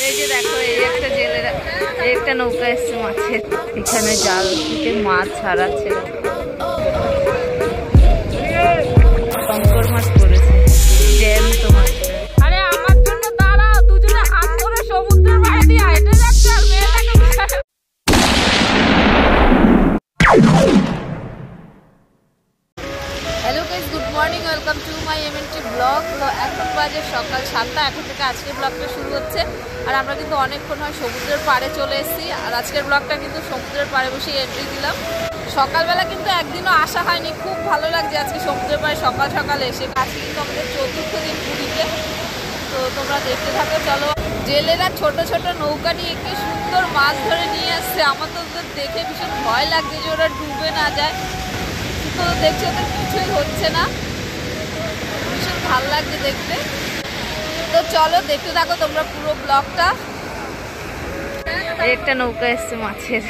এই যে দেখো এই একটা জেলেরা একটা নৌকা এসছে মাছের, এখানে জাল থেকে মাছ ছাড়াচ্ছে। শঙ্কর মাছ পড়েছে, জ্যান্ত মাছ। আরে আমার জন্য দাঁড়াও, দুজনে হাত ধরে সমুদ্রের পাড়ে দিয়ে হেঁটে যাচ্ছে আর মেয়েটাকে। Hello guys, good morning, welcome to my MNT blog. তো এখন বাজে সকাল 7টা, এখন থেকে আজকের ব্লগটা শুরু হচ্ছে। আর আমরা কিন্তু অনেকক্ষণ হয় সমুদ্রের পাড়ে চলে এসেছি। আর আজকের ব্লগটা কিন্তু সমুদ্রের পাড়ে বসেই এন্ট্রি দিলাম। সকালবেলা কিন্তু একদিনও আসা হয়নি, খুব ভালো লাগছে আজকে সমুদ্রের পাড়ে সকাল সকাল এসে। আজকে কিন্তু আমাদের 4র্থ দিন পুরীতে। তো তোমরা দেখতে থাকো, চলো। জেলেরা ছোট ছোট নৌকা নিয়ে কি সুন্দর মাছ ধরে নিয়ে আসছে। আমার তো ওদের দেখে ভীষণ ভয় লাগছে যে ওরা ডুবে না যায়। তো দেখছি ওদের কিছুই হচ্ছে না, ভীষণ ভালো লাগছে দেখতে। তো চলো দেখতে থাকো তোমরা পুরো ব্লগটা। একটা নৌকা এসছে মাছের।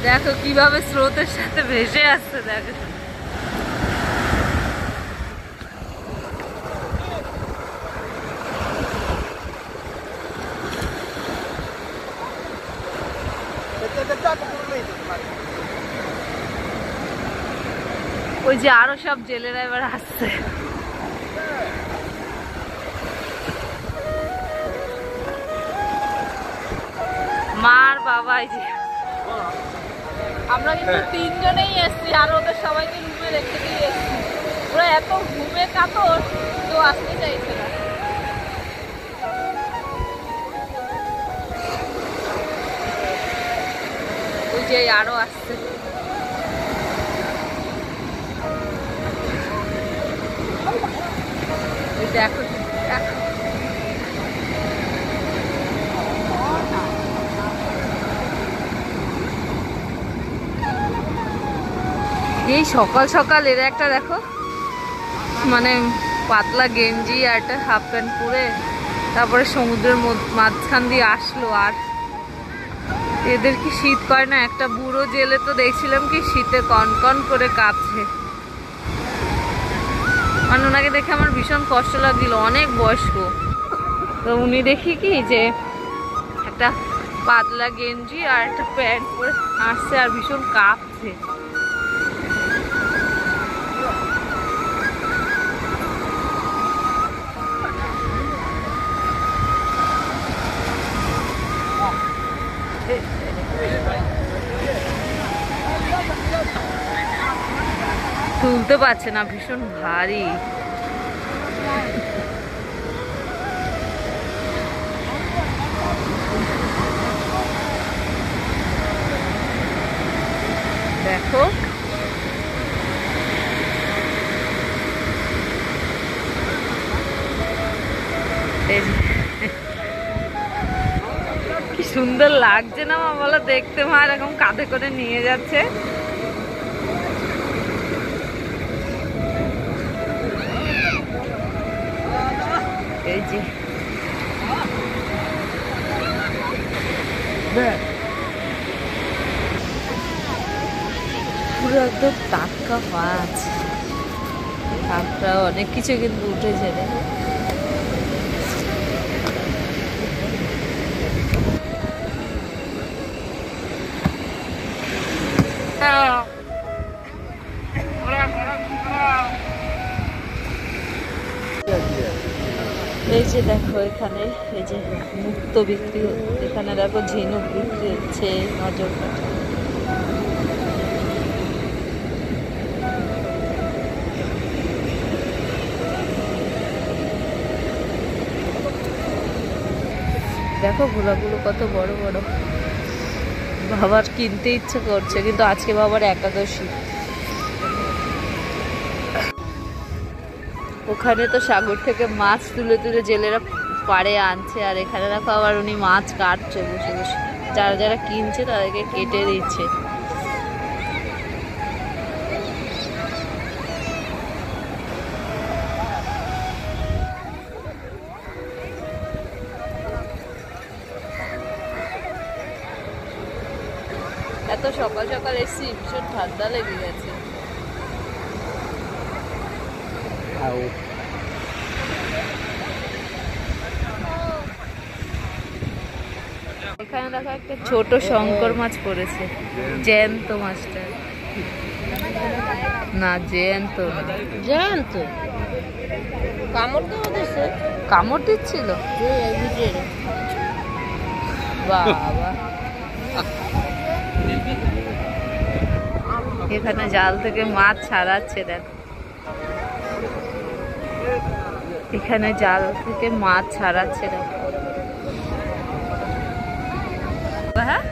দেখো কিভাবে স্রোতের সাথে ভেসে আসছে, দেখো। ওই যে আরো সব জেলেরা এবার আসছে। মার বাবা, এই যে আমরা কিন্তু 3 জনেই এসছি, আর ওদের সবাইকে রুমে রেখে দিয়ে এসছি। ওরা এত ঘুমে কাতর, কেউ আসতে চাইছে না। ওই যে আরো আসছে। দেখো দেখো, এই সকাল সকাল এর একটা দেখো, মানে পাতলা গেঞ্জি আর একটা হাফ প্যান্ট পরে তারপরে সমুদ্রের মাঝখান দিয়ে আসলো। আর এদের কি শীত করে না? একটা বুড়ো জেলে তো দেখছিলাম কি শীতে কনকন করে কাঁপছে। মানে ওনাকে দেখে আমার ভীষণ কষ্ট লাগছিল, অনেক বয়স্ক। তো উনি দেখি কি যে একটা পাতলা গেঞ্জি আর একটা প্যান্ট পরে আসছে আর ভীষণ কাঁপছে। তুলতে পারছে না, ভীষণ ভারী। দেখো কি সুন্দর লাগছে না মা, বলো দেখতে। মা এরকম কাঁধে করে নিয়ে যাচ্ছে। এই যে পুরো একদম টাটকা মাছ। কাঁকড়া অনেক কিছু কিন্তু উঠেছে রে। এই যে দেখো এখানে এই যে মুক্তো বিক্রি হচ্ছে, এখানে দেখো ঝিনুক বিক্রি হচ্ছে, নজর কাটা। দেখো ভোলাগুলো কত বড় বড়। বাবার কিনতে ইচ্ছে করছে, কিন্তু আজকে বাবার একাদশী। ওখানে তো সাগর থেকে মাছ তুলে তুলে জেলেরা পাড়ে আনছে, আর এখানে দেখো আবার উনি মাছ কাটছে বসে বসে। যারা যারা কিনছে তাদেরকে কেটে দিচ্ছে। এত সকাল সকাল এসছি, ভীষণ ঠান্ডা লেগে গেছে। এখানে দেখো একটা ছোট শঙ্কর মাছ পড়েছে, জ্যান্ত মাছটা। না জ্যান্ত জ্যান্ত, কামড় দিচ্ছিল বাবা। এখানে জাল থেকে মাছ ছাড়াচ্ছে, দেখো এখানে জাল থেকে মাছ ছাড়াচ্ছে, দেখো। হ্যাঁ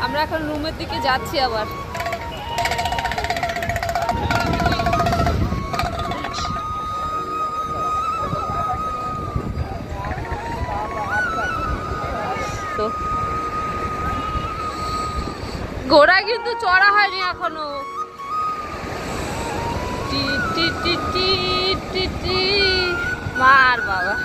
আমরা এখন রুমের দিকে যাচ্ছি আবার। তো ঘোড়া কিন্তু চড়া হয়নি এখনো। টি টি টি টি টি টি মার বাবা।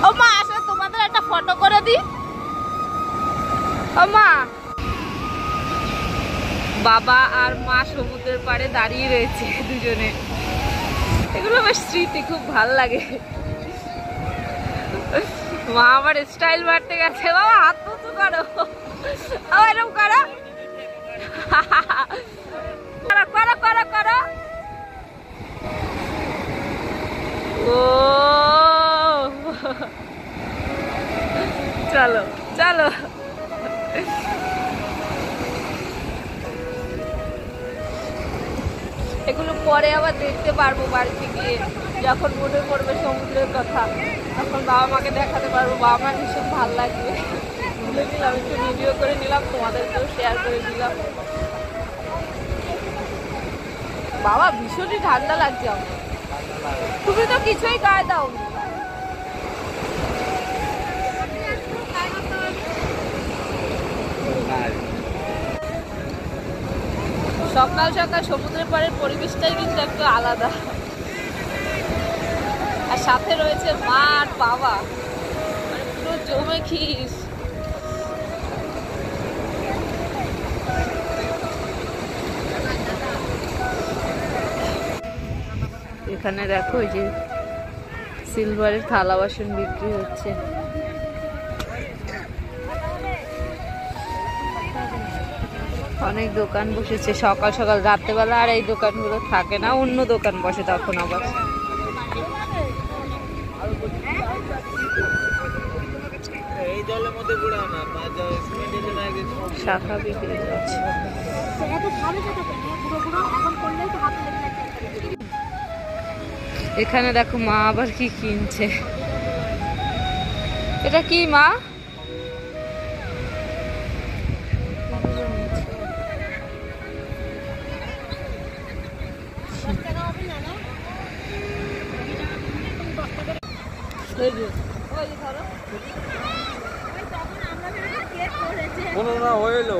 ও মা আসলে তোমাদের একটা ফটো করে দিই। ও মা, বাবা আর মা সমুদ্রের পাড়ে দাঁড়িয়ে রয়েছে দুজনে। এগুলো বেশ স্মৃতি, খুব ভাল লাগে। মা আবার স্টাইল মারতে গেছে। বাবা হাত উঁচু করো, এরকম করো করো করো করো। ও চলো চলো। এগুলো পরে আবার দেখতে পারবো বাড়িতে গিয়ে, যখন মনে পড়বে সমুদ্রের কথা, তখন বাবা মাকে দেখাতে পারবো। বাবা মা ভীষণ ভালো লাগবে। তুলে নিলাম, একটু ভিডিও করে নিলাম, তোমাদেরকেও শেয়ার করে দিলাম। বাবা ভীষণই ঠান্ডা লাগছে আমার। তুমি তো কিছুই গায়ে দাও। সকাল সকাল সমুদ্রের পাড়ের পরিবেশটাই কিন্তু একটু আলাদা। আর সাথে রয়েছে মা আর বাবা, মানে পুরো জমে খিস। এখানে দেখো ওই যে সিলভারের থালা বাসন বিক্রি হচ্ছে। অনেক দোকান বসেছে সকাল সকাল। রাত্রেবেলা আর এই দোকানগুলো থাকে না, অন্য দোকান বসে তখন আবার। শাখা বিক্রি হচ্ছে। এখানে দেখো মা আবার কি কিনছে। এটা কি মা? না হইল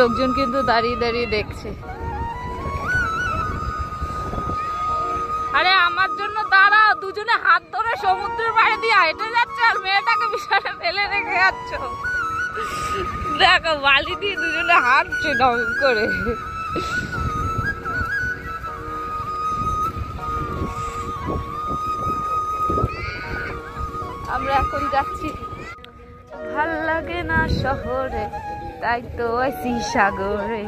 লোকজন কিন্তু দাঁড়িয়ে দাঁড়িয়ে দেখছে। আরে আমার জন্য দাঁড়াও, দুজনে হাত ধরে সমুদ্রের পাড়ে দিয়ে হেঁটে যাচ্ছে আর মেয়েটাকে বিছানায় ফেলে রেখে যাচ্ছ। দেখো বালি দিয়ে দুজনে হাঁটছে ঢং করে। আমরা এখন যাচ্ছি, ভাল লাগে না শহরে, তাই তো আইছি সাগরে।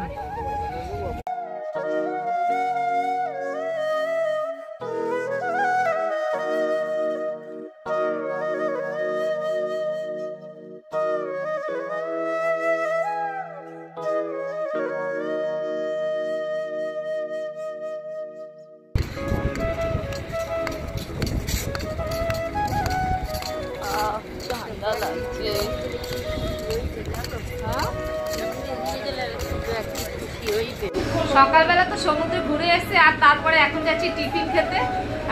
সকালবেলা তো সমুদ্রে ঘুরে এসেছে আর তারপরে এখন যাচ্ছি টিফিন খেতে।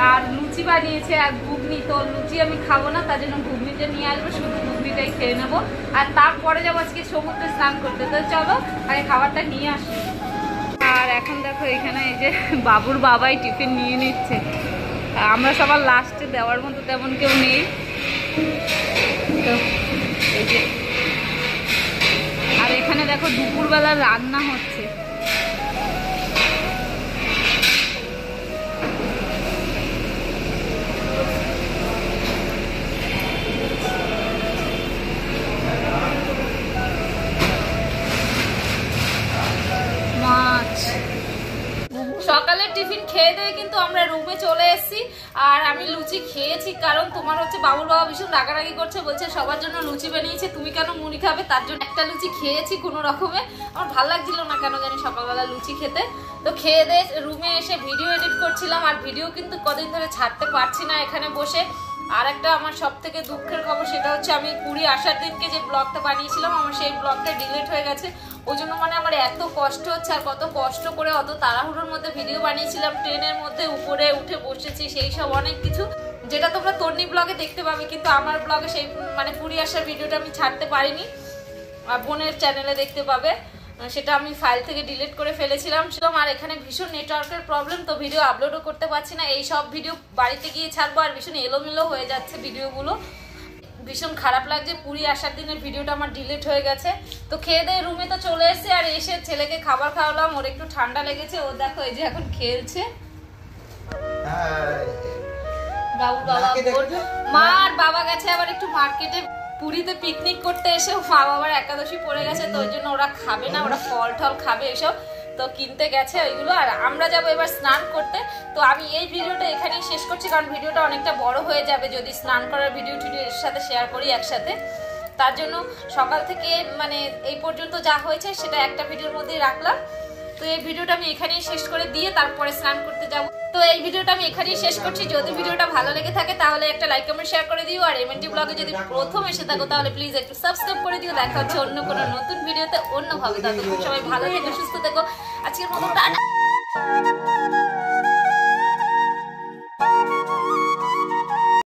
আর লুচি বানিয়েছে আর ঘুগনি, তো লুচি আমি খাবো না, তার জন্য ঘুগনিটা নিয়ে আসবো, শুধু ঘুগনিটাই খেয়ে নেবো। আর তারপরে যাবো আজকে সমুদ্রে স্নান করতে। তো চলো আগে খাবারটা নিয়ে আসি। আর এখন দেখো এখানে এই যে বাবুর বাবাই টিফিন নিয়ে নিচ্ছে। আমরা সবার লাস্টে দেওয়ার মতো তেমন কেউ নেই, তো এই যে। আর এখানে দেখো দুপুরবেলা রান্না হচ্ছে। সকালের টিফিন খেয়ে দিয়ে কিন্তু আমরা রুমে চলে এসেছি। আর আমি লুচি খেয়েছি, কারণ তোমার হচ্ছে বাবুর বাবা ভীষণ রাগারাগি করছে, বলছে সবার জন্য লুচি বানিয়েছে, তুমি কেন মুড়ি খাবে, তার জন্য একটা লুচি খেয়েছি কোনো রকমে। আমার ভালো লাগছিল না কেন জানি সকালবেলা লুচি খেতে। তো খেয়ে দিয়ে রুমে এসে ভিডিও এডিট করছিলাম, আর ভিডিও কিন্তু কদিন ধরে ছাড়তে পারছি না এখানে বসে। আর একটা আমার সব থেকে দুঃখের খবর, সেটা হচ্ছে আমি পুরী আসার দিনকে যে ব্লগটা বানিয়েছিলাম, আমার সেই ব্লগটা ডিলিট হয়ে গেছে। ওই জন্য মানে আমার এত কষ্ট হচ্ছে, আর কত কষ্ট করে অত তাড়াহুড়োর মধ্যে ভিডিও বানিয়েছিলাম, ট্রেনের মধ্যে উপরে উঠে বসেছি, সেই সব অনেক কিছু, যেটা তোমরা তন্নি ব্লগে দেখতে পাবে। কিন্তু আমার ব্লগে সেই মানে পুরী আসার ভিডিওটা আমি ছাড়তে পারিনি, বোনের চ্যানেলে দেখতে পাবে। সেটা আমি ফাইল থেকে ডিলিট করে ফেলেছিলাম। আর এখানে ভীষণ নেটওয়ার্কের প্রবলেম, তো ভিডিও আপলোডও করতে পারছি না। এই সব ভিডিও বাড়িতে গিয়ে ছাড়বো, আর ভীষণ এলোমেলো হয়ে যাচ্ছে ভিডিওগুলো, ভীষণ খারাপ লাগছে। পুরী আসার দিনের ভিডিওটা আমার ডিলিট হয়ে গেছে। তো খেয়ে দিয়ে রুমে তো চলে এসেছি, আর এসে ছেলেকে খাবার খাওয়ালাম, ওর একটু ঠান্ডা লেগেছে, ও দেখো এই যে এখন খেলছে। বাবু বাবা, মা আর বাবা গেছে আবার একটু মার্কেটে, পুরীতে পিকনিক করতে এসে মা বাবার একাদশী পড়ে গেছে, তো ওই জন্য ওরা খাবে না, ওরা ফল টল খাবে এসব, তো কিনতে গেছে ওইগুলো। আর আমরা যাবো এবার স্নান করতে। তো আমি এই ভিডিওটা এখানেই শেষ করছি, কারণ ভিডিওটা অনেকটা বড় হয়ে যাবে যদি স্নান করার ভিডিও টিডিও এর সাথে শেয়ার করি একসাথে। তার জন্য সকাল থেকে মানে এই পর্যন্ত যা হয়েছে সেটা একটা ভিডিওর মধ্যেই রাখলাম। তো এই ভিডিওটা আমি এখানেই শেষ করে দিয়ে তারপরে স্নান করতে যাব। তো এই ভিডিওটা আমি এখানেই শেষ করছি। যদি ভিডিওটা ভালো লেগে থাকে তাহলে একটা লাইক কমেন্ট শেয়ার করে দিও, আর এমএনটি ব্লগে যদি প্রথম এসে থাকো তাহলে প্লিজ একটু সাবস্ক্রাইব করে দিও। দেখা হচ্ছে অন্য কোনো নতুন ভিডিওতে অন্যভাবে। ততক্ষণ সবাই ভালো থেকো, সুস্থ থেকো। আজকের মতো টাটা।